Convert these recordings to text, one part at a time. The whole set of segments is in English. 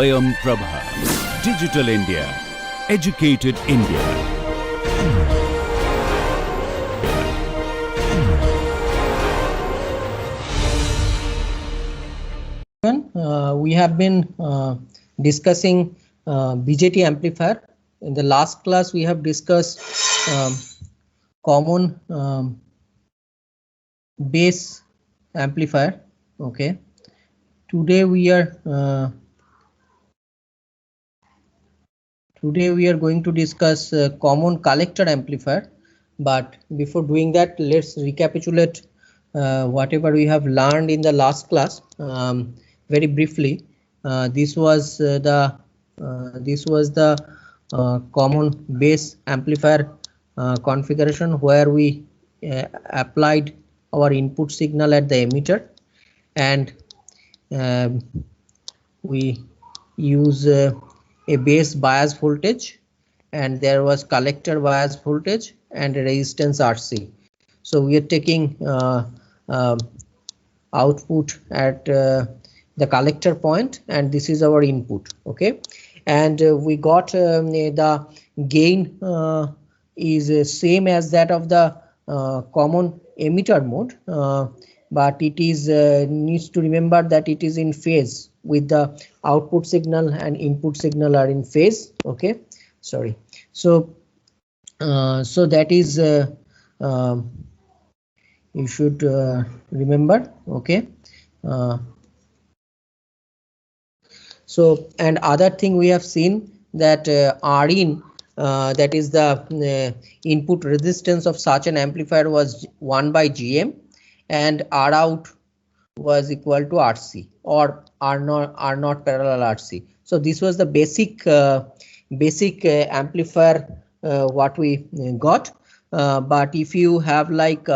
Swayam Prabha. Digital India. Educated India. We have been discussing BJT amplifier. In the last class, we have discussed common base amplifier. Okay. Today we are going to discuss common collector amplifier. But before doing that, let's recapitulate whatever we have learned in the last class. Very briefly, this was the common base amplifier configuration where we applied our input signal at the emitter, and we use a base bias voltage, and there was collector bias voltage and a resistance RC. So we are taking output at the collector point, and this is our input. Okay, and we got the gain is same as that of the common emitter mode, but it is needs to remember that it is in phase with the output signal and input signal are in phase. Okay, sorry. So so that is you should remember. Okay. So, and other thing we have seen that Rin, that is the input resistance of such an amplifier, was 1 by GM, and R out was equal to RC, or R not parallel RC. So this was the basic amplifier what we got. But if you have like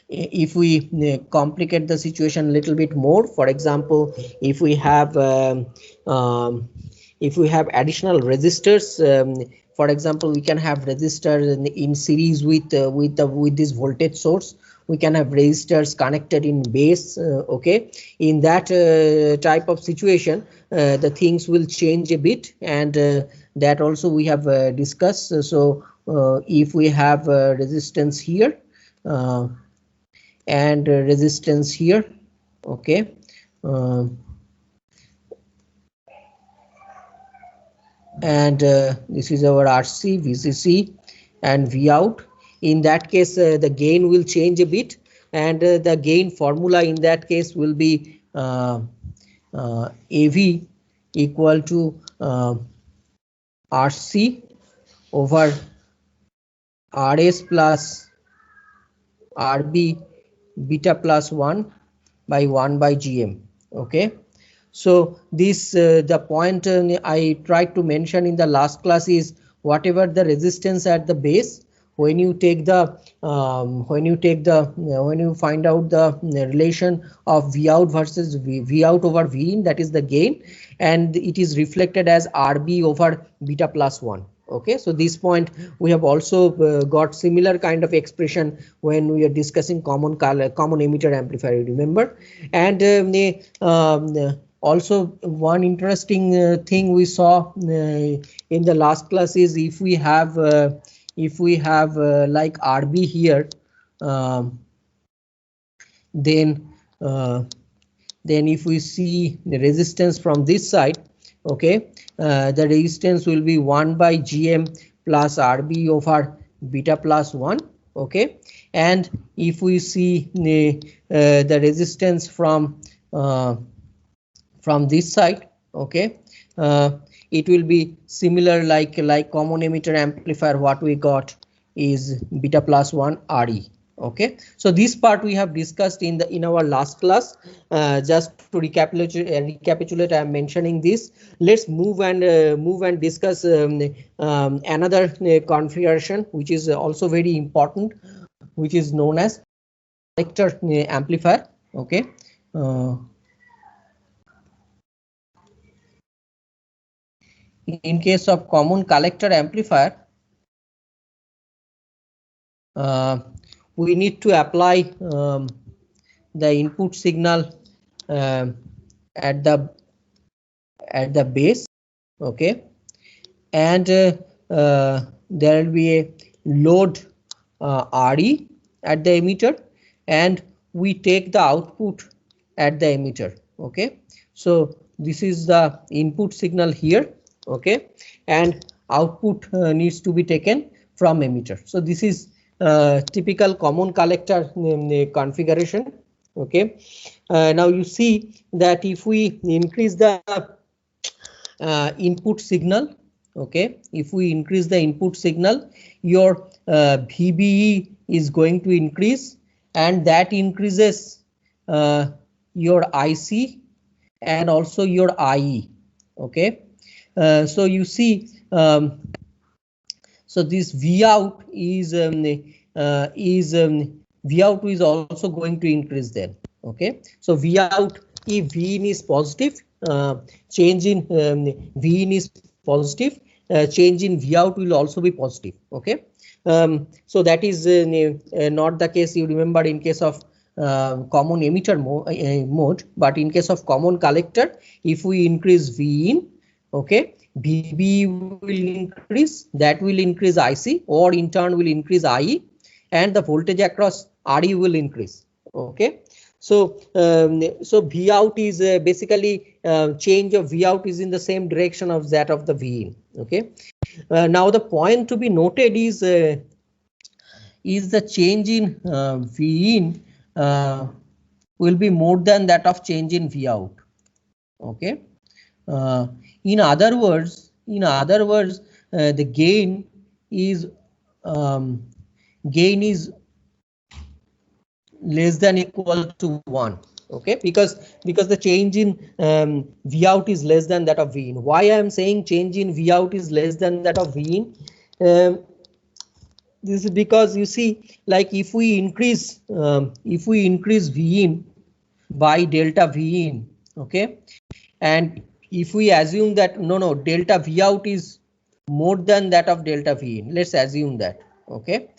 if we complicate the situation a little bit more, for example, if we have additional resistors, for example, we can have resistors in series with this voltage source. We can have resistors connected in base. Okay, in that type of situation, the things will change a bit, and that also we have discussed. So if we have resistance here and resistance here, okay, and this is our RC, VCC, and V out. In that case, the gain will change a bit, and the gain formula in that case will be AV equal to RC over RS plus RB beta plus 1 by GM. Okay, so this the point I tried to mention in the last class is whatever the resistance at the base, when you take the when you find out the relation of V out versus V out over V in, that is the gain, and it is reflected as RB over beta plus 1. Okay, so this point we have also got similar kind of expression when we are discussing common emitter amplifier, remember. And also one interesting thing we saw in the last class is if we have like RB here, then if we see the resistance from this side, okay, the resistance will be 1 by GM plus RB over beta plus 1. Okay, and if we see the resistance from this side, okay, it will be similar like common emitter amplifier. What we got is beta plus 1 RE. Okay, so this part we have discussed in our last class. Just to recapitulate, I am mentioning this. Let's move and discuss another configuration which is also very important, which is known as collector amplifier. Okay, in case of common collector amplifier, we need to apply the input signal at the base, okay, and there will be a load RE at the emitter, and we take the output at the emitter, okay. So this is the input signal here, okay, and output needs to be taken from emitter. So this is typical common collector configuration, okay. Now you see that if we increase the input signal, okay, if we increase the input signal, your VBE is going to increase, and that increases your IC and also your IE, okay. So you see, so this V out is V out is also going to increase then, okay. So V out, if V in is positive, change in V in is positive, change in V out will also be positive, okay. So that is not the case, you remember, in case of common emitter mode, but in case of common collector, if we increase V in, okay, VB will increase, that will increase IC, or in turn will increase IE, and the voltage across RE will increase, okay. So so V out is basically change of V out is in the same direction of that of the V in, okay. Now the point to be noted is the change in V in will be more than that of change in V out, okay. In other words, the gain is less than equal to 1, okay, because the change in V out is less than that of V in. Why I am saying change in V out is less than that of V in? This is because you see, like if we increase V in by delta V in, okay, and if we assume that no delta V out is more than that of delta V in, let's assume that, okay.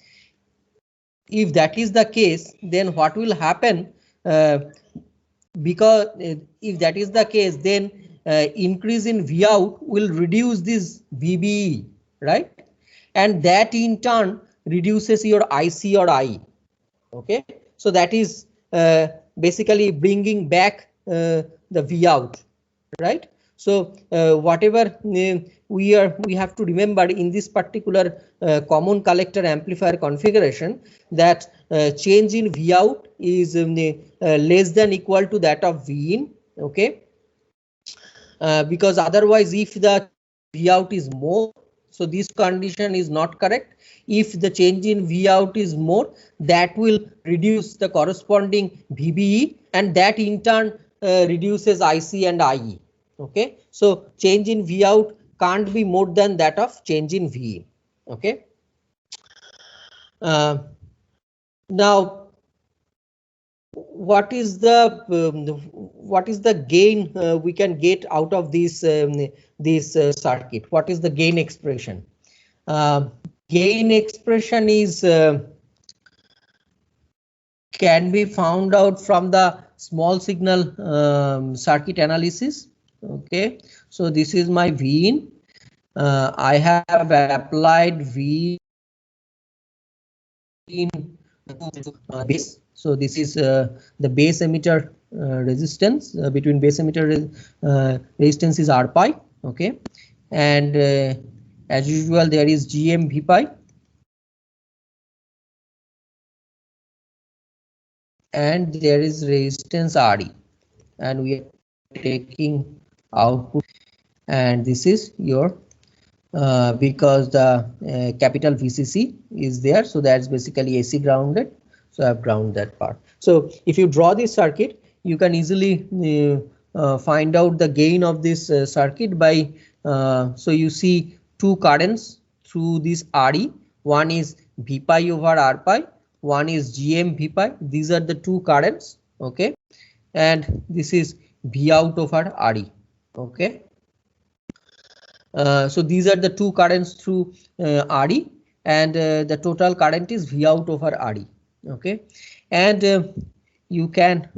If that is the case, then what will happen? Because if that is the case, then increase in V out will reduce this VBE, right? And that in turn reduces your IC or IE, okay. So that is basically bringing back the V out, right? So whatever we have to remember in this particular common collector amplifier configuration, that change in V out is less than equal to that of V in, okay. Because otherwise, if the V out is more, so this condition is not correct. If the change in V out is more, that will reduce the corresponding VBE, and that in turn reduces IC and IE, okay. So change in V out can't be more than that of change in V in, okay. Now what is the gain we can get out of this circuit? What is the gain expression? Gain expression is can be found out from the small signal circuit analysis, okay. So this is my V in. I have applied V in base. So this is the base emitter resistance. Between base emitter resistance is R pi, okay, and as usual there is GM V pi, and there is resistance RE, and we are taking output, and this is your because the capital VCC is there, so that's basically AC grounded. So I've ground that part. So if you draw this circuit, you can easily find out the gain of this circuit by so you see two currents through this RE. One is V pi over R pi, one is GM V pi. These are the two currents, okay, and this is V out over RE, okay. So these are the two currents through RE, and the total current is V out over RE, okay. And you can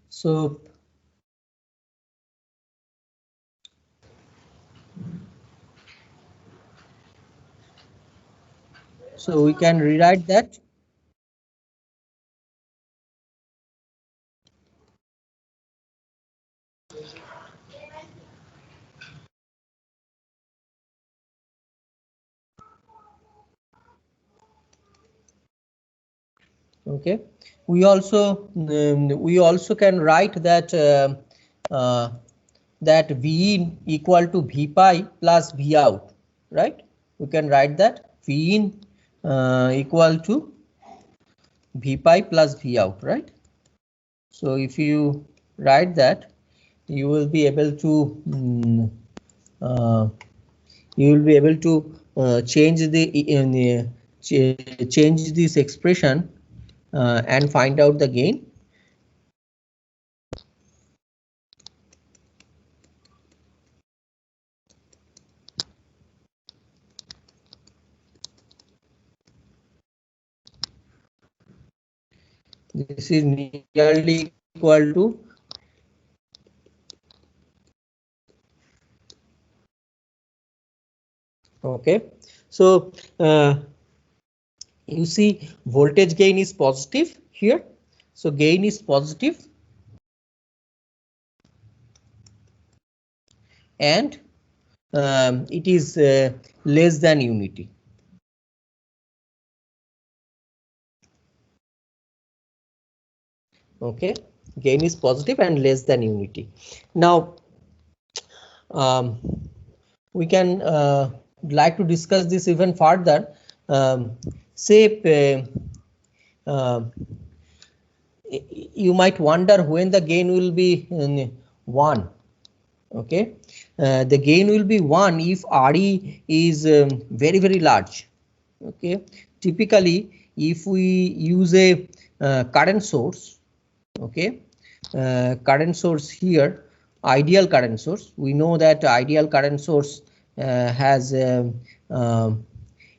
so we can rewrite that. Okay, we also can write that that V in equal to V pi plus V out, right? We can write that V in equal to V pi plus V out, right? So if you write that, you will be able to change the change this expression and find out the gain. This is nearly equal to okay. So you see voltage gain is positive here. So gain is positive and it is less than unity. Okay, gain is positive and less than unity. Now we can like to discuss this even further. Say you might wonder when the gain will be 1. Okay, the gain will be 1 if RE is very large. Okay, typically if we use a current source, okay, current source here, ideal current source, we know that ideal current source has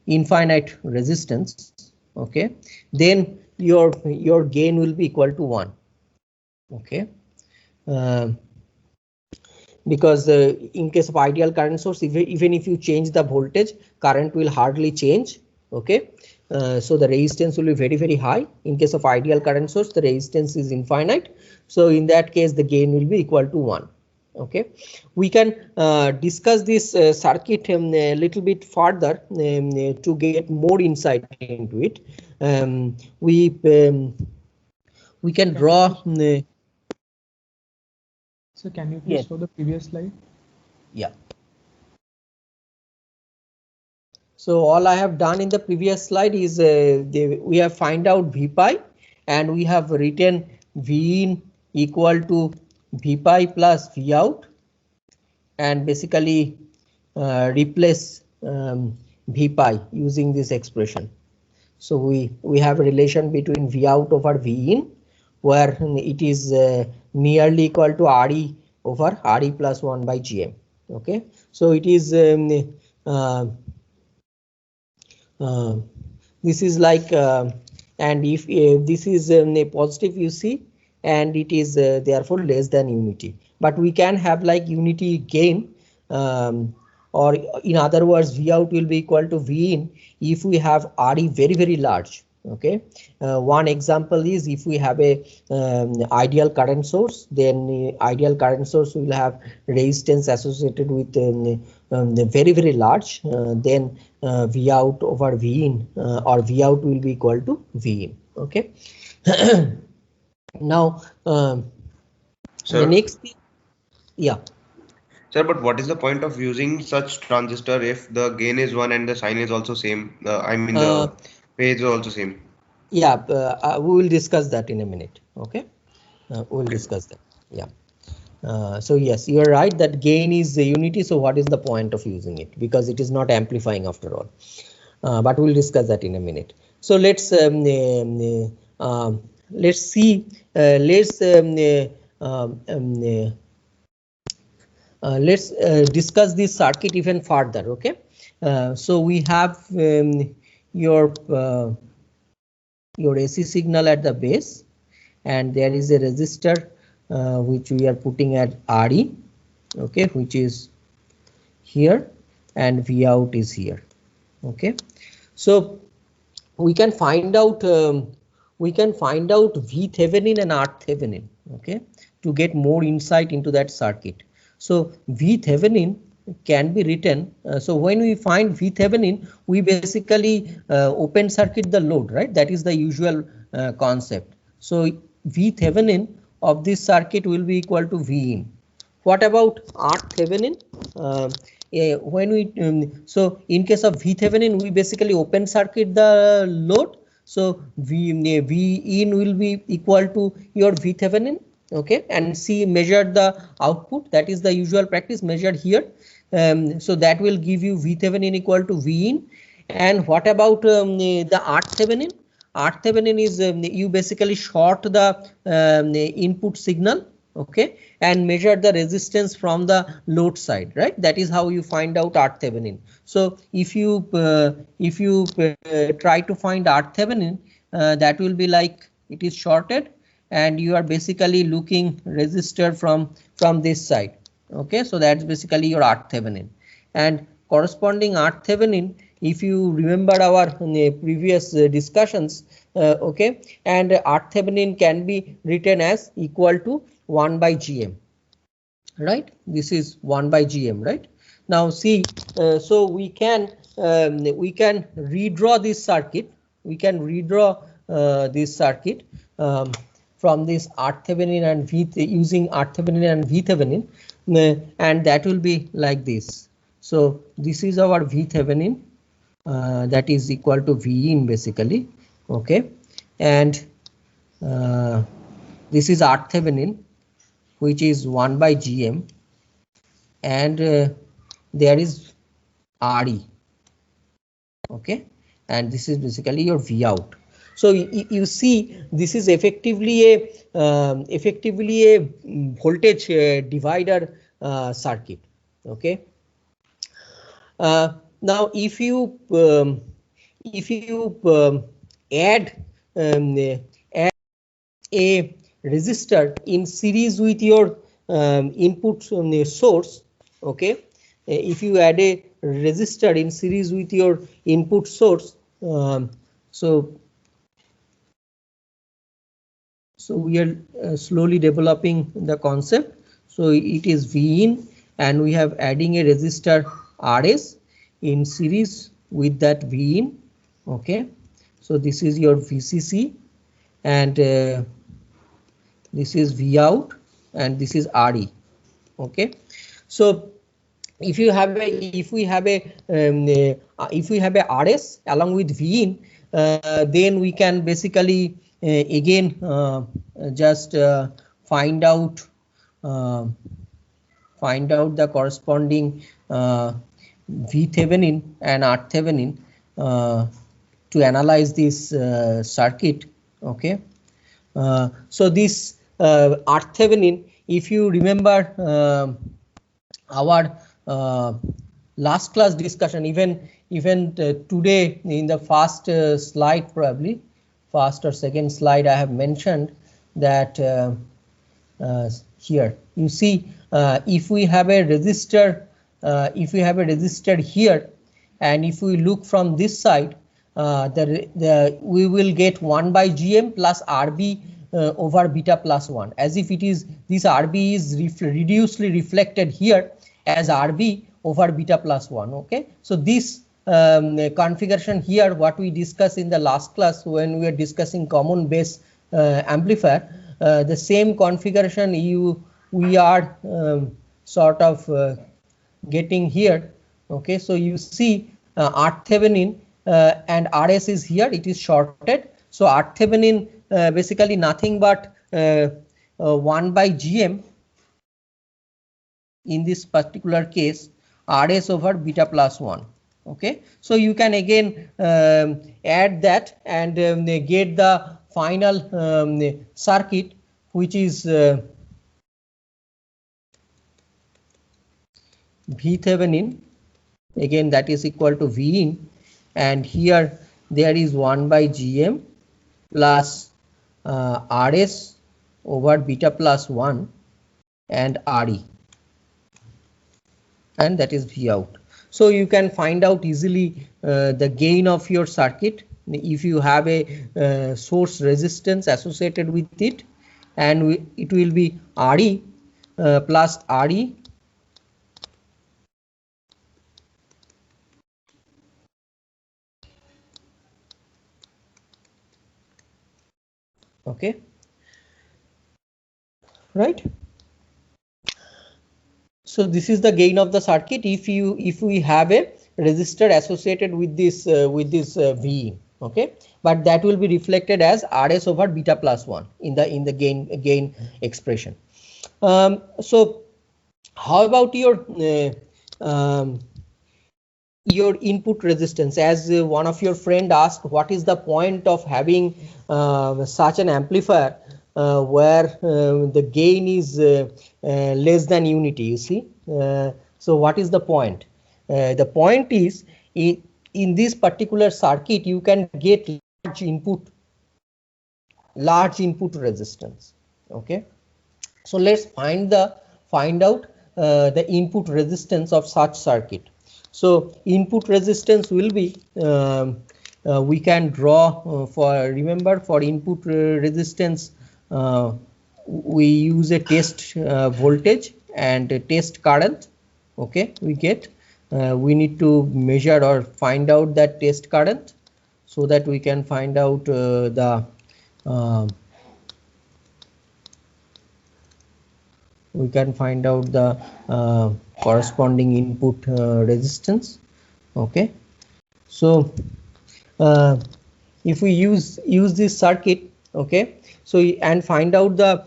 infinite resistance. Okay, then your gain will be equal to 1. Okay, because in case of ideal current source, even if you change the voltage, current will hardly change. Okay, so the resistance will be very high. In case of ideal current source, the resistance is infinite, so in that case the gain will be equal to 1. Okay, we can discuss this circuit a little bit further to get more insight into it. We can draw so can you please show the previous slide? Yeah. So all I have done in the previous slide is we have find out V pi and we have written V in equal to V pi plus V out and basically replace V pi using this expression. So we have a relation between V out over V in where it is nearly equal to RE over RE plus 1 by GM. Okay, so it is this is like and if this is a positive, you see, and it is therefore less than unity, but we can have like unity gain, or in other words V out will be equal to V in if we have RE very large. Okay, one example is if we have a ideal current source, then ideal current source will have resistance associated with the very large, then V out over V in or V out will be equal to V in. Okay. Now the next thing, yeah. Sir, but what is the point of using such transistor if the gain is 1 and the sign is also same? I mean the phase is also same. Yeah, we will discuss that in a minute. Okay, we'll discuss that. Yeah. So yes, you are right that gain is the unity. So what is the point of using it? Because it is not amplifying after all. But we'll discuss that in a minute. So let's see. Let's let's discuss this circuit even further. Okay, so we have your AC signal at the base, and there is a resistor which we are putting at RE, okay, which is here, and V out is here. Okay, so we can find out V Thevenin and R Thevenin, okay, to get more insight into that circuit. So V Thevenin can be written. So when we find V Thevenin, we basically open circuit the load, right? That is the usual concept. So V Thevenin of this circuit will be equal to V in. What about R Thevenin? When we so in case of V Thevenin, we basically open circuit the load. So V in will be equal to your V Thevenin, okay, and measure the output. That is the usual practice, measured here. So that will give you V Thevenin equal to V in. And what about the R Thevenin? R Thevenin is you basically short the input signal, okay, and measure the resistance from the load side, right? That is how you find out R Thevenin. So if you try to find R Thevenin, that will be like it is shorted, and you are basically looking resistor from this side. Okay, so that's basically your R Thevenin. And corresponding R Thevenin, if you remember our previous discussions, okay, and R Thevenin can be written as equal to 1 by Gm, right? This is 1 by Gm, right? Now see, so we can redraw this circuit. We can redraw this circuit from this R Thevenin and using R Thevenin and V Thevenin, and that will be like this. So this is our V Thevenin, that is equal to V in basically, okay, and this is R Thevenin, which is 1 by Gm, and there is RE, okay, and this is basically your V out. So you see, this is effectively a voltage divider circuit, okay. Now if you add a resistor in series with your input source, okay, if you add a resistor in series with your input source, so we are slowly developing the concept. So it is V in, and we have adding a resistor RS in series with that V in, okay. So this is your VCC, and this is V out, and this is RE, okay. So if we have a RS along with V in, then we can basically again just find out the corresponding V Thevenin and R Thevenin to analyze this circuit, okay. So this R Thevenin, if you remember our last class discussion, even today in the first slide, probably first or second slide, I have mentioned that here you see, if we have a resistor, here, and if we look from this side, we will get 1 by Gm plus RB over beta plus 1, as if it is this RB is reducedly reflected here as RB over beta plus 1, okay. So this configuration here, what we discussed in the last class when we were discussing common base amplifier, the same configuration we are sort of getting here, okay. So you see R Thevenin and RS is here, it is shorted. So R Thevenin basically nothing but 1 by Gm in this particular case, RS over beta plus 1, okay. So you can again add that and get the final circuit, which is V Thevenin, again that is equal to V in, and here there is 1 by Gm plus Rs over beta plus 1 and Re, and that is V out. So you can find out easily the gain of your circuit if you have a source resistance associated with it, and it will be Re plus Re okay, right? So this is the gain of the circuit if we have a resistor associated with this V, okay, but that will be reflected as Rs over beta plus 1 in the gain expression. So how about your input resistance? As one of your friend asked, what is the point of having such an amplifier where the gain is less than unity, you see? So what is the point? The point is in this particular circuit you can get large input resistance, okay? So let's find out the input resistance of such circuit. So input resistance will be we can draw remember for input resistance we use a test voltage and a test current, okay? We need to measure or find out that test current so that we can find out the corresponding input resistance, okay? So if we use this circuit, okay, so and find out the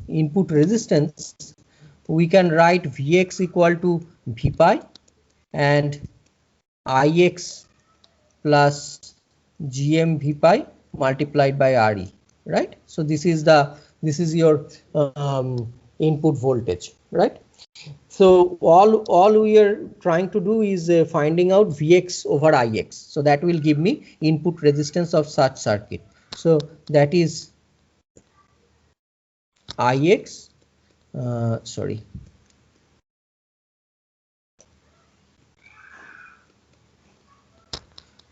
input resistance, we can write Vx equal to V pi and Ix plus Gm V pi multiplied by Re, right? So this is your input voltage, right? So all we are trying to do is finding out Vx over Ix, so that will give me input resistance of such circuit. So that is Ix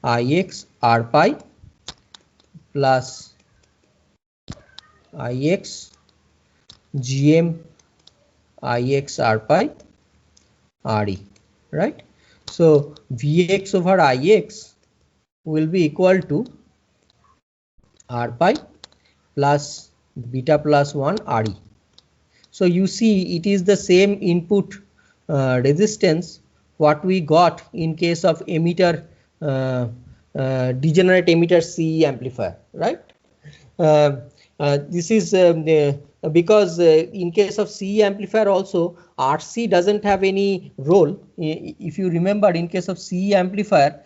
Ix R pi plus Ix Gm Ix R pi Re, right? So Vx over Ix will be equal to R pi plus beta plus 1 Re. So you see it is the same input resistance what we got in case of emitter degenerate emitter CE amplifier, right? This is because in case of CE amplifier also RC doesn't have any role. If you remember, in case of CE amplifier,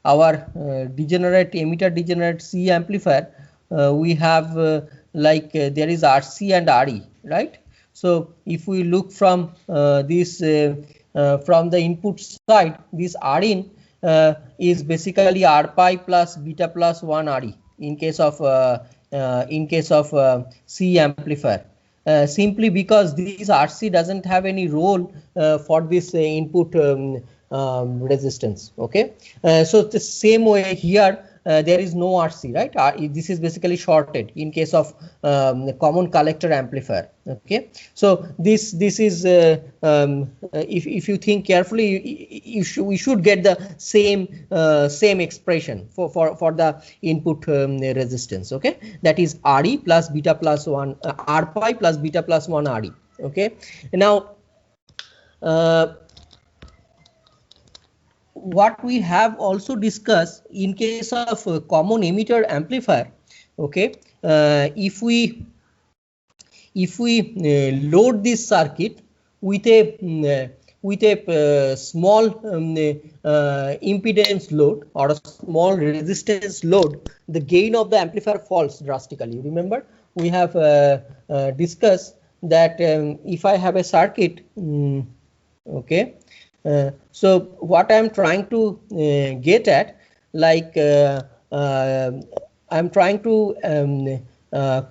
our emitter degenerate CE amplifier, we have there is RC and RE, right? So if we look from this from the input side, this Rin is basically R pi plus beta plus 1 Re in case of C amplifier, simply because this RC doesn't have any role for this input resistance, okay? So the same way here there is no RC, right? This is basically shorted in case of common collector amplifier, okay? So this is if you think carefully, we should get the same expression for the input resistance, okay? That is Re plus beta plus 1 R pi plus beta plus 1 Re, okay? Now what we have also discussed in case of common emitter amplifier, okay, if we load this circuit with a small impedance load or a small resistance load, the gain of the amplifier falls drastically. Remember, we have discussed that if I have a circuit Okay, so what I'm trying to get at, like I'm trying to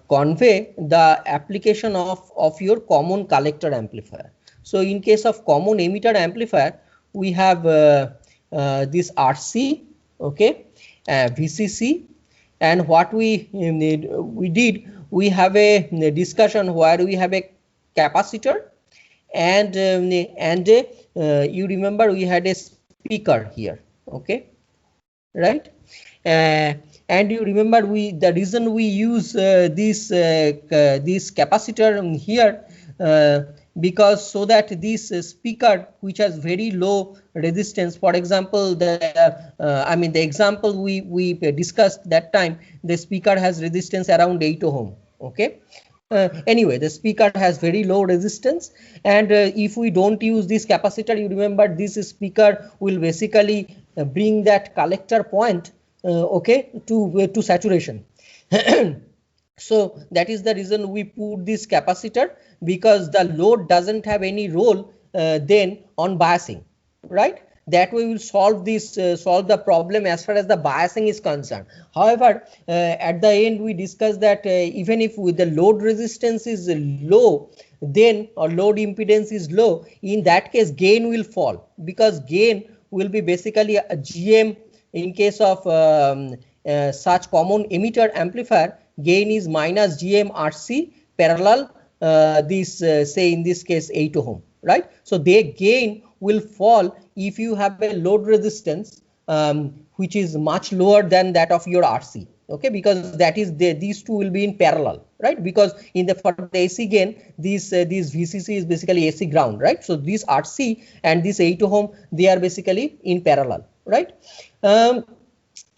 convey the application of your common collector amplifier. So in case of common emitter amplifier, we have this RC, okay, VCC, and what we did, we have a discussion where we have a capacitor, and you remember we had a speaker here, okay, right? And you remember the reason we use this capacitor here, because so that this speaker which has very low resistance, for example, the example we discussed that time, the speaker has resistance around 8 ohm, okay. Anyway, the speaker has very low resistance, and if we don't use this capacitor, you remember this speaker will basically bring that collector point, okay, to saturation. So that is the reason we put this capacitor, because the load doesn't have any role then on biasing, right? That way we will solve the problem as far as the biasing is concerned. However, at the end we discussed that even if the load resistance is low, then or load impedance is low, in that case gain will fall, because gain will be basically a GM. In case of such common emitter amplifier, gain is minus GM RC parallel this say in this case 8 ohm, right? So their gain will fall if you have a load resistance which is much lower than that of your RC, okay, because that is these two will be in parallel, right? Because in the for the AC gain, this VCC is basically AC ground, right? So this RC and this 8 ohm, they are basically in parallel, right?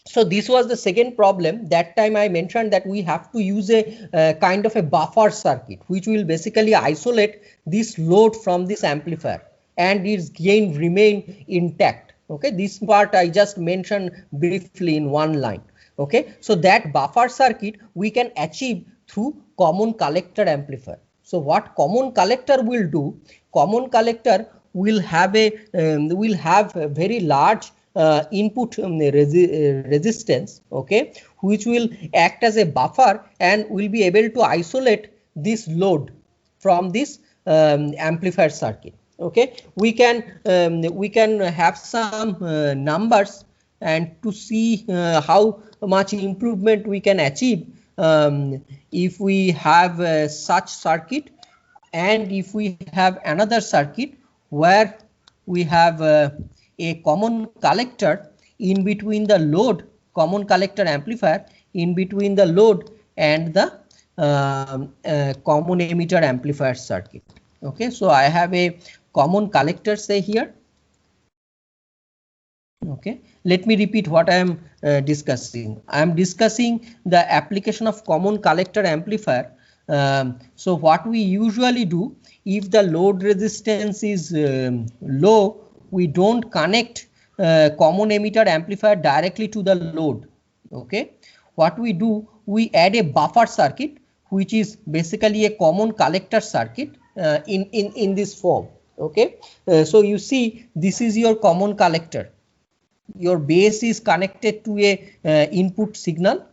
So this was the second problem. That time I mentioned that we have to use a kind of a buffer circuit which will basically isolate this load from this amplifier and its gain remain intact. Okay, this part I just mentioned briefly in one line. Okay, so that buffer circuit we can achieve through common collector amplifier. So what common collector will do? Common collector will have a very large input resistance, okay, which will act as a buffer and will be able to isolate this load from this amplifier circuit. Okay, we can have some numbers and to see how much improvement we can achieve if we have such circuit, and if we have another circuit where we have a common collector in between the load, common collector amplifier in between the load and the common emitter amplifier circuit. Okay, so I have a common collector say here. Okay, let me repeat what I am discussing. I am discussing the application of common collector amplifier. So what we usually do, if the load resistance is low, we don't connect common emitter amplifier directly to the load. Okay, what we do, we add a buffer circuit which is basically a common collector circuit in this form. Okay, so you see this is your common collector. Your base is connected to a input signal.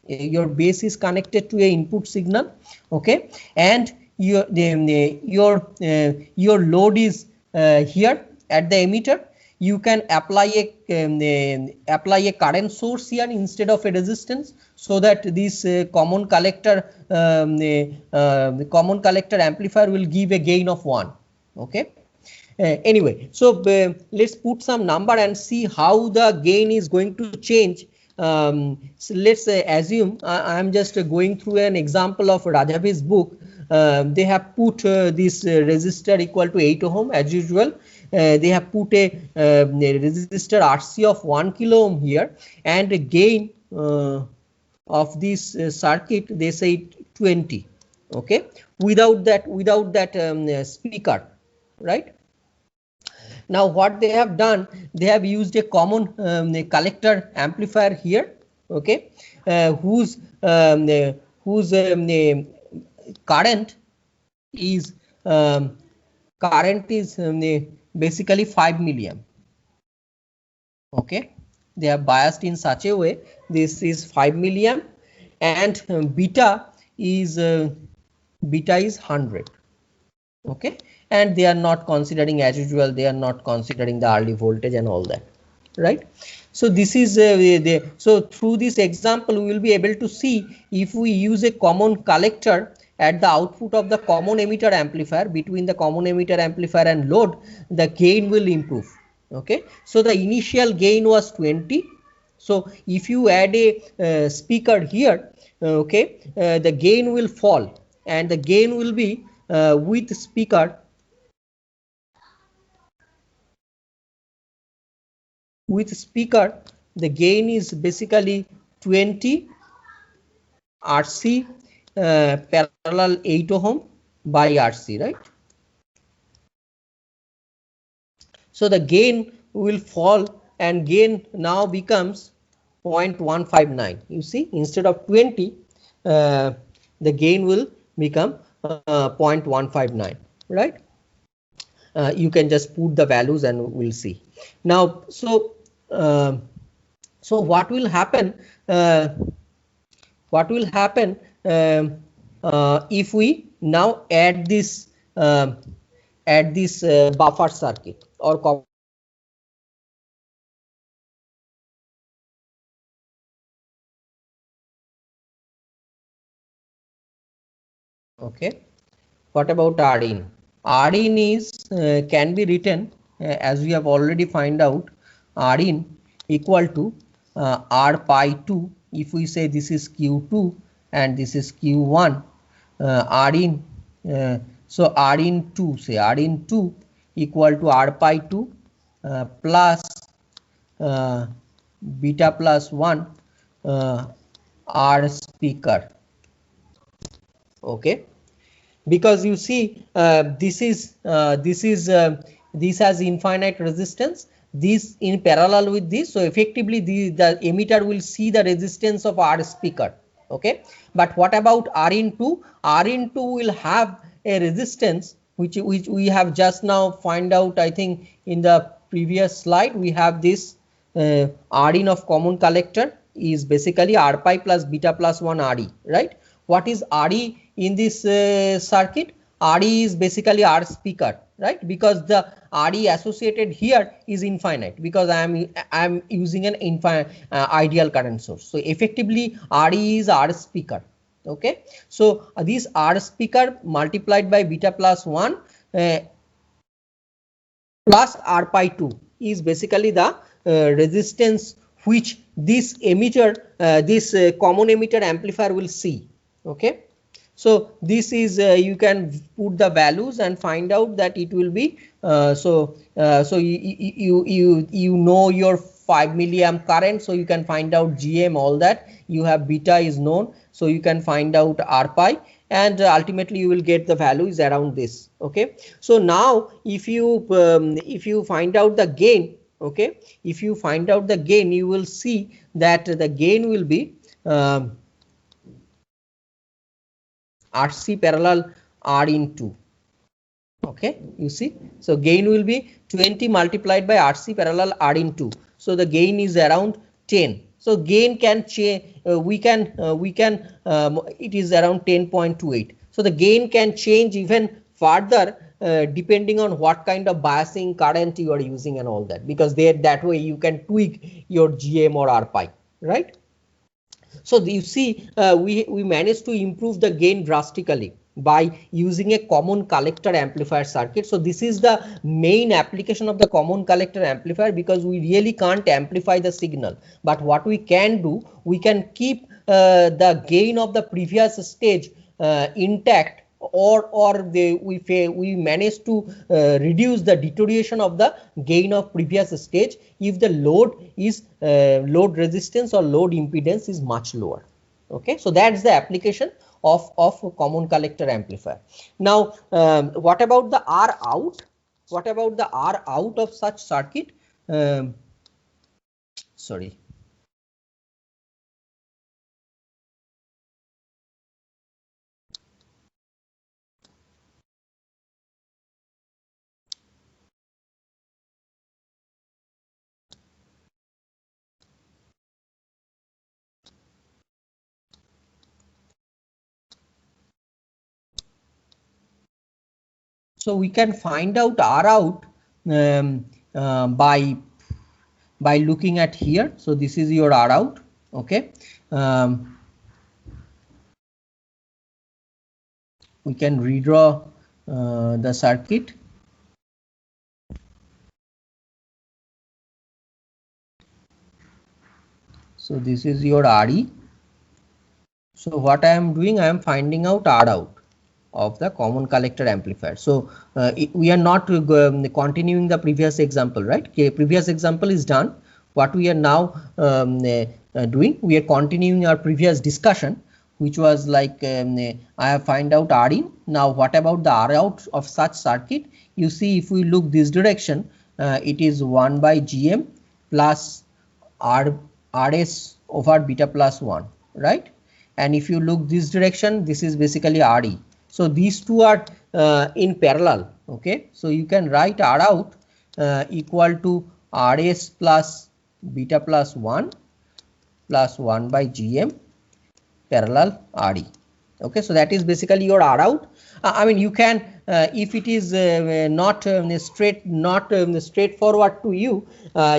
Your base is connected to a input signal. Okay, and your load is here at the emitter. You can apply a current source here instead of a resistance, so that this common collector amplifier will give a gain of 1. Okay. Anyway, so let's put some number and see how the gain is going to change. So let's assume I am just going through an example of Rajavi's book. They have put this resistor equal to 8 ohm as usual. They have put a resistor RC of 1 kilo ohm here, and a gain of this circuit they say 20. Okay, without that speaker, right? Now what they have done, they have used a common collector amplifier here, okay, whose current is basically 5 milliamp. Okay, they are biased in such a way. This is 5 milliamp, and beta is 100. Okay, and they are not considering, as usual, they are not considering the early voltage and all that, right? So this is so through this example we will be able to see, if we use a common collector at the output of the common emitter amplifier, between the common emitter amplifier and load, the gain will improve. Okay, so the initial gain was 20. So if you add a speaker here, okay, the gain will fall, and the gain will be with speaker, the gain is basically 20 RC parallel 8 ohm by RC, right? So the gain will fall, and gain now becomes 0.159. You see, instead of 20, the gain will become 0.159, right? You can just put the values and we'll see. Now, so what will happen? If we now add this buffer circuit or okay, what about Rin? Rin is can be written as we have already find out, Rin equal to R pi 2. If we say this is Q2 and this is Q1, Rin, so Rin 2, say Rin 2 equal to R pi 2 plus beta plus 1 R speaker. Okay, because you see this has infinite resistance, this in parallel with this, so effectively the emitter will see the resistance of R speaker. Okay, but what about Rin2? Rin2 will have a resistance which we have just now find out. I think in the previous slide we have this Rin of common collector is basically R pi plus beta plus 1 Re, right? What is Re in this circuit? Re is basically R speaker, right? Because the Re associated here is infinite, because I am using an infinite ideal current source. So effectively Re is R speaker. Okay, so this R speaker multiplied by beta plus 1 plus R pi 2 is basically the resistance which this emitter, this common emitter amplifier will see. Okay, so this is you can put the values and find out that it will be so you know your 5 milliamp current, so you can find out GM, all that. You have beta is known, so you can find out R pi, and ultimately you will get the values around this. Okay, so now if you find out the gain, okay, if you find out the gain, you will see that the gain will be RC parallel Rin2. Okay, you see, so gain will be 20 multiplied by RC parallel Rin2, so the gain is around 10. So gain can change, we can it is around 10.28. so the gain can change even further depending on what kind of biasing current you are using and all that, because there, that way you can tweak your GM or R pi, right? So you see we managed to improve the gain drastically by using a common collector amplifier circuit. So this is the main application of the common collector amplifier, because we really can't amplify the signal, but what we can do, we can keep the gain of the previous stage intact, or we manage to reduce the deterioration of the gain of previous stage if the load is load resistance or load impedance is much lower. Okay, so that's the application of common collector amplifier. Now what about the R out? What about the R out of such circuit? Sorry, So we can find out R out by looking at here. So this is your R out. Okay. We can redraw the circuit. So this is your RE. So what I am doing, I am finding out R out of the common collector amplifier. So we are not continuing the previous example, right? Okay, previous example is done. What we are now doing, we are continuing our previous discussion, which was like I have find out R in. Now what about the R out of such circuit? You see, if we look this direction, it is 1 by GM plus RS over beta plus 1, right? And if you look this direction, this is basically RE. So these two are in parallel. Okay, so you can write R out equal to RS plus beta plus 1 plus 1 by GM parallel RE. Okay, so that is basically your R out. I mean, you can if it is not straightforward to you,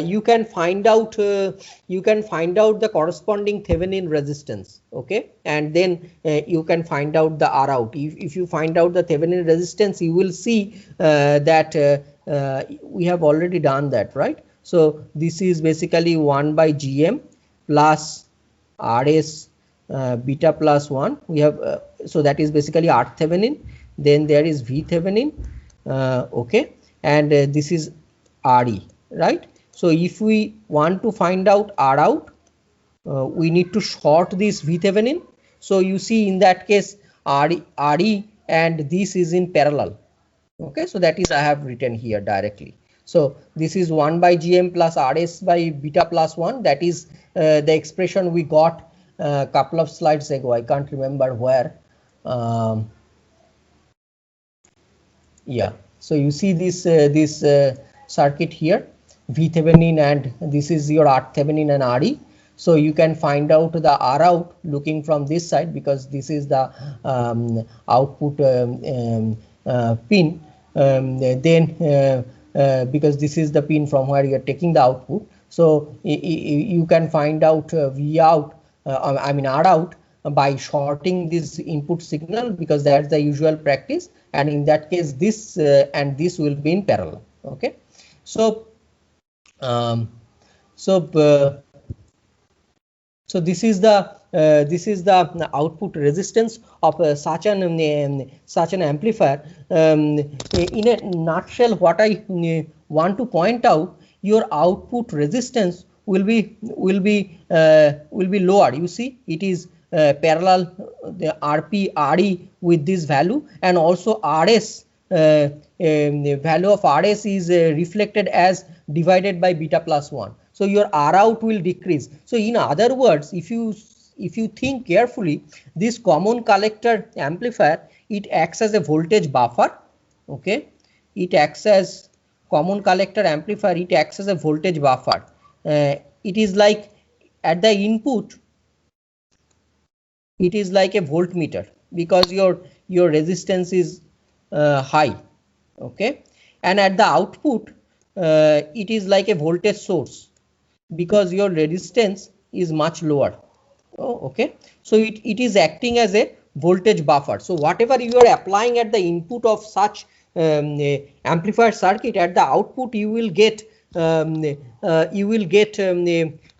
you can find out the corresponding Thevenin resistance. Okay, and then you can find out the R out. If you find out the Thevenin resistance, you will see that we have already done that, right? So this is basically 1 by GM plus RS beta plus 1. We have so that is basically R Thevenin. Then there is V Thevenin. Okay, and this is RE, right? So if we want to find out R out, we need to short this V Thevenin. So you see, in that case, RE and this is in parallel. Okay, so that is I have written here directly. So this is 1 by GM plus RS by beta plus 1. That is the expression we got a couple of slides ago. I can't remember where. Yeah, so you see this circuit here, V Thevenin, and this is your R Thevenin and RE. So you can find out the R out looking from this side, because this is the output pin. Then because this is the pin from where you are taking the output, so you can find out V out, I mean R out, by shorting this input signal, because that's the usual practice, and in that case this and this will be in parallel. Okay, so so this is the output resistance of such an amplifier. In a nutshell, what I want to point out, your output resistance will be lower. You see, it is parallel the RP RE with this value, and also RS the value of RS is reflected as divided by beta plus 1. So your R out will decrease. So in other words, if you think carefully, this common collector amplifier, it acts as a voltage buffer. Okay, it acts as common collector amplifier. It acts as a voltage buffer. It is like at the input, it is like a voltmeter, because your resistance is high. Okay, and at the output, it is like a voltage source, because your resistance is much lower. Oh, okay, so it is acting as a voltage buffer. So whatever you are applying at the input of such amplifier circuit, at the output you will get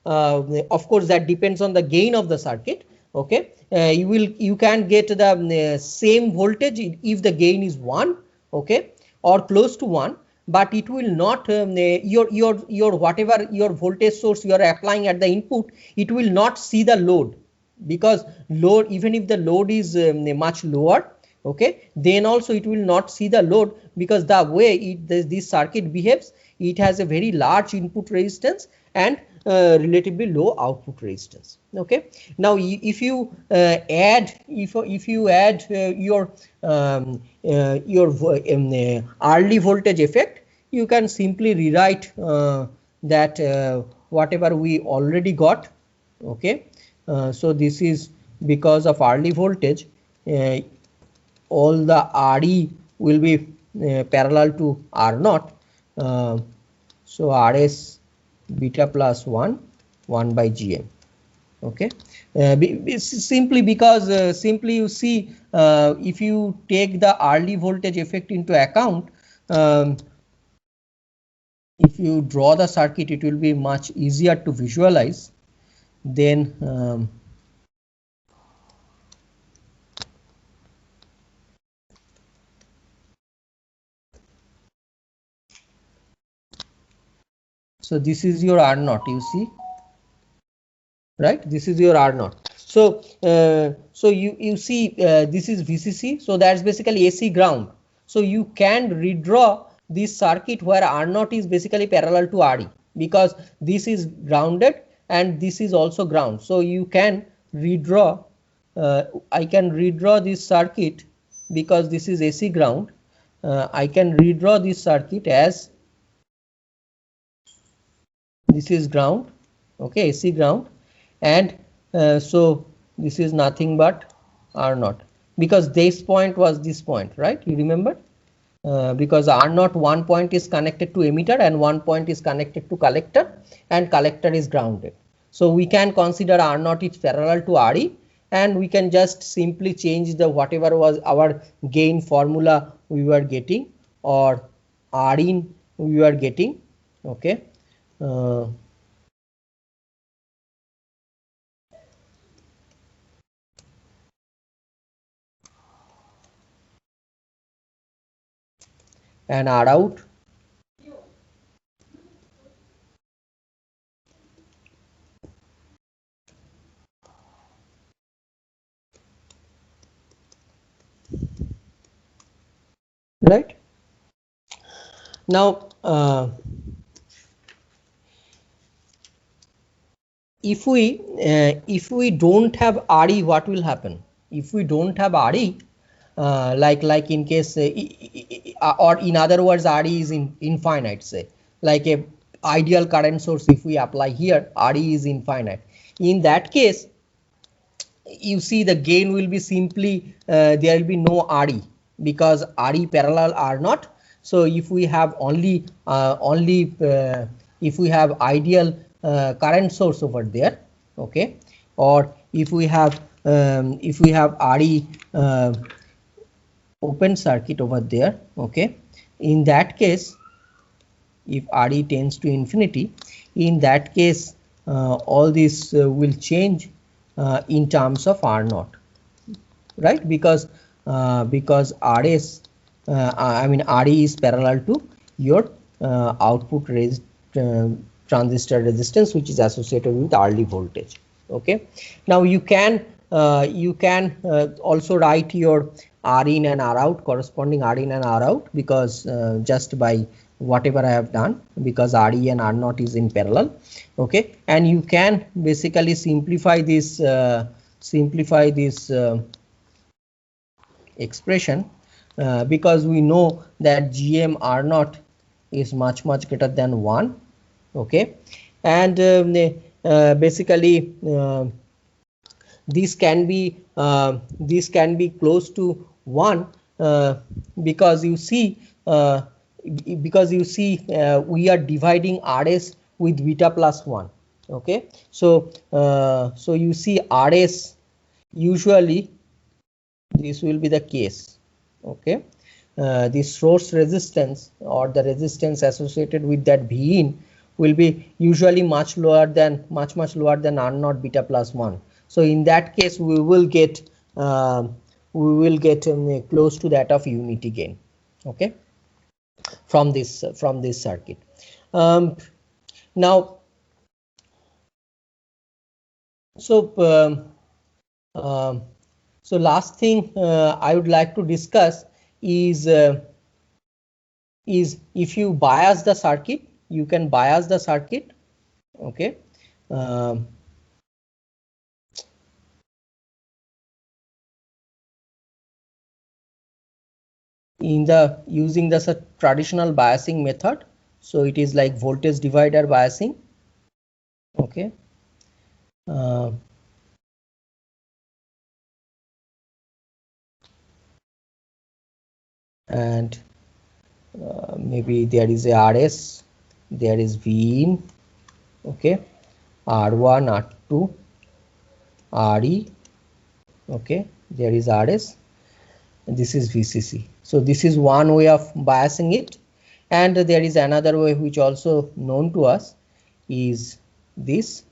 of course that depends on the gain of the circuit. Okay, you can get the same voltage if the gain is 1, okay, or close to 1, but it will not your whatever your voltage source you are applying at the input, it will not see the load, because load, even if the load is much lower, okay, then also it will not see the load, because the way this circuit behaves, it has a very large input resistance and relatively low output resistance. Okay, now if you add your early voltage effect, you can simply rewrite that whatever we already got. Okay, so this is because of early voltage, all the RE will be parallel to R naught. So RS beta plus 1 by GM. Okay, simply because simply you see, if you take the early voltage effect into account, if you draw the circuit, it will be much easier to visualize. Then so this is your R naught, you see, right? This is your R naught. So so you see, this is VCC, so that's basically AC ground. So you can redraw this circuit where R naught is basically parallel to RE, because this is grounded and this is also ground. So you can redraw, I can redraw this circuit because this is AC ground. I can redraw this circuit as this is ground, okay, AC ground, and so this is nothing but R naught, because this point was this point, right? You remember, because R naught, one point is connected to emitter and one point is connected to collector, and collector is grounded. So we can consider R naught is parallel to RE, and we can just simply change the whatever was our gain formula we were getting, or R in we were getting, okay. And R out, right? Now if we don't have RE, what will happen? If we don't have RE, like in case or in other words, RE is infinite, say, like a ideal current source, if we apply here, RE is infinite. In that case, you see the gain will be simply there will be no RE, because RE parallel R naught. So if we have only if we have ideal current source over there, okay, or if we have RE open circuit over there, okay, in that case, if RE tends to infinity, in that case all this will change in terms of R naught, right? Because RS I mean RE is parallel to your output transistor resistance, which is associated with early voltage, okay. Now you can also write your R in and R out, corresponding R in and R out, because just by whatever I have done, because RE and R naught is in parallel, okay. And you can basically simplify this expression, because we know that GM R naught is much greater than 1, okay. And basically this can be close to 1, because you see we are dividing RS with beta plus 1, okay. So so you see RS, usually this will be the case, okay. The source resistance or the resistance associated with that V in will be usually much lower than lower than R naught beta plus 1. So in that case we will get close to that of unity gain, okay, from this circuit. Now so so last thing I would like to discuss is if you bias the circuit, you can bias the circuit, okay. In the using the traditional biasing method, so it is like voltage divider biasing, okay. And maybe there is a RS, there is V in, okay, R1, R2, RE, okay, there is RS, and this is VCC. So this is one way of biasing it, and there is another way which also known to us is this.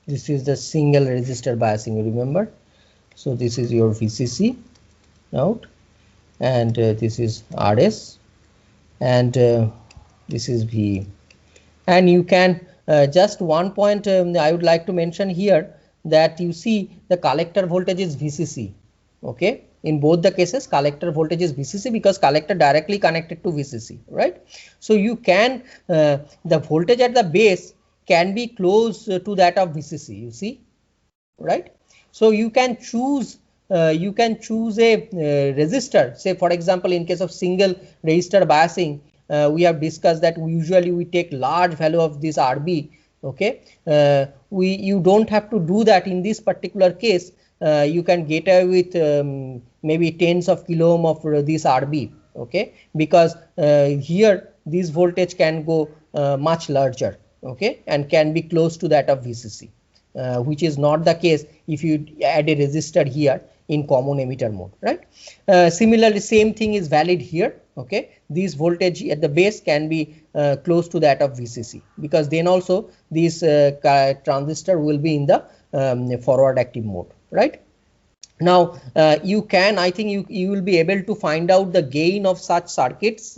This is the single resistor biasing, you remember. So this is your VCC out, and this is RS, and this is V. And you can just one point I would like to mention here, that you see the collector voltage is VCC, okay. In both the cases collector voltage is VCC because collector directly connected to VCC, right. So you can the voltage at the base can be close to that of VCC, you see, right. So you can choose a resistor, say for example in case of single resistor biasing, we have discussed that usually we take large value of this RB, okay. You don't have to do that in this particular case. You can get away with maybe tens of kilo ohm of this RB, okay, because here this voltage can go much larger, okay, and can be close to that of VCC, which is not the case if you add a resistor here in common emitter mode, right. Similarly, same thing is valid here, okay. This voltage at the base can be close to that of VCC, because then also this transistor will be in the forward active mode, right. Now you can, I think you will be able to find out the gain of such circuits.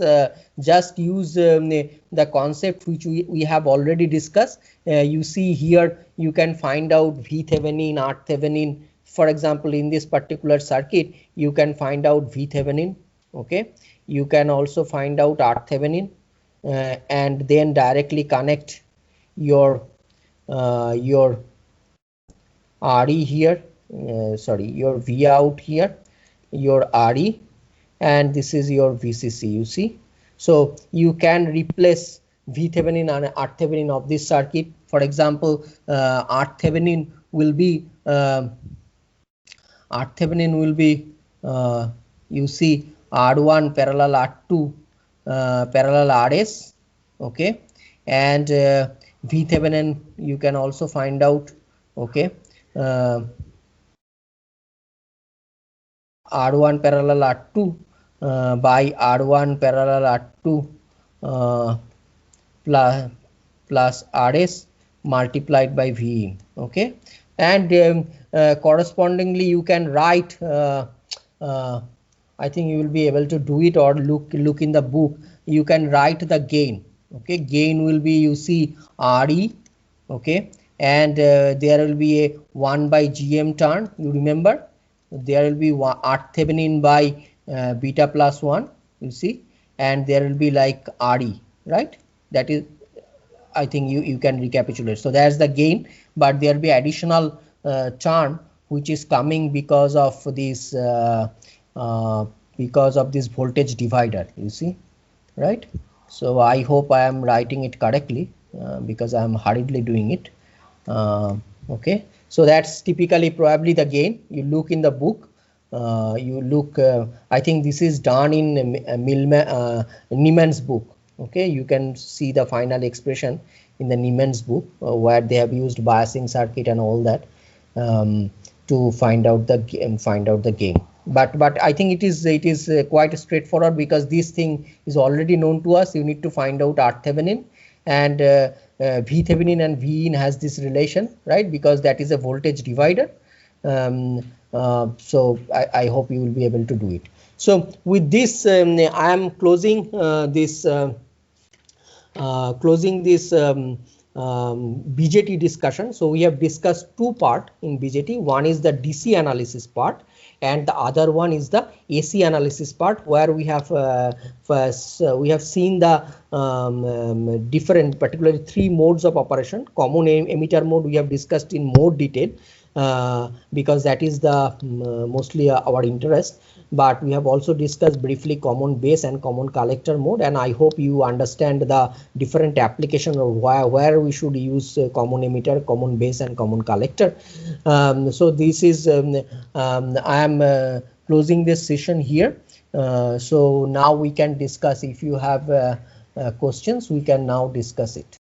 Just use the concept which we have already discussed. You see here you can find out V Thevenin, R Thevenin. For example, in this particular circuit you can find out V Thevenin, okay. You can also find out R Thevenin, and then directly connect your RE here, your V out here, your RE, and this is your VCC, you see. So you can replace V Thevenin and R Thevenin of this circuit. For example, R Thevenin will be you see R1 parallel R2 parallel RS, okay, and V Thevenin you can also find out, okay, R1 parallel R2 by R1 parallel R2 plus RS multiplied by V, okay. And correspondingly you can write, I think you will be able to do it, or look in the book. You can write the gain, okay. Gain will be, you see, RE, okay, and there will be a 1 by GM term, you remember. There will be R Thevenin by beta plus 1, you see, and there will be like RE, right. That is, I think you can recapitulate. So that's the gain, but there will be additional term which is coming because of this voltage divider, you see, right. So I hope I am writing it correctly because I am hurriedly doing it, okay. So that's typically probably the gain. You look in the book, you look, I think this is done in Niemann's book, okay. You can see the final expression in the Niemann's book where they have used biasing circuit and all that to find out the gain. But I think it is quite straightforward, because this thing is already known to us. You need to find out R Thevenin, and V Thevenin and V in has this relation, right, because that is a voltage divider. So I hope you will be able to do it. So with this I am closing this BJT discussion. So we have discussed two parts in BJT. One is the DC analysis part, and the other one is the AC analysis part, where we have seen the different, particularly three modes of operation. Common emitter mode we have discussed in more detail. because that is the mostly our interest. But we have also discussed briefly common base and common collector mode, and I hope you understand the different application of where we should use common emitter, common base, and common collector. So this is I am closing this session here. So now we can discuss. If you have questions, we can now discuss it.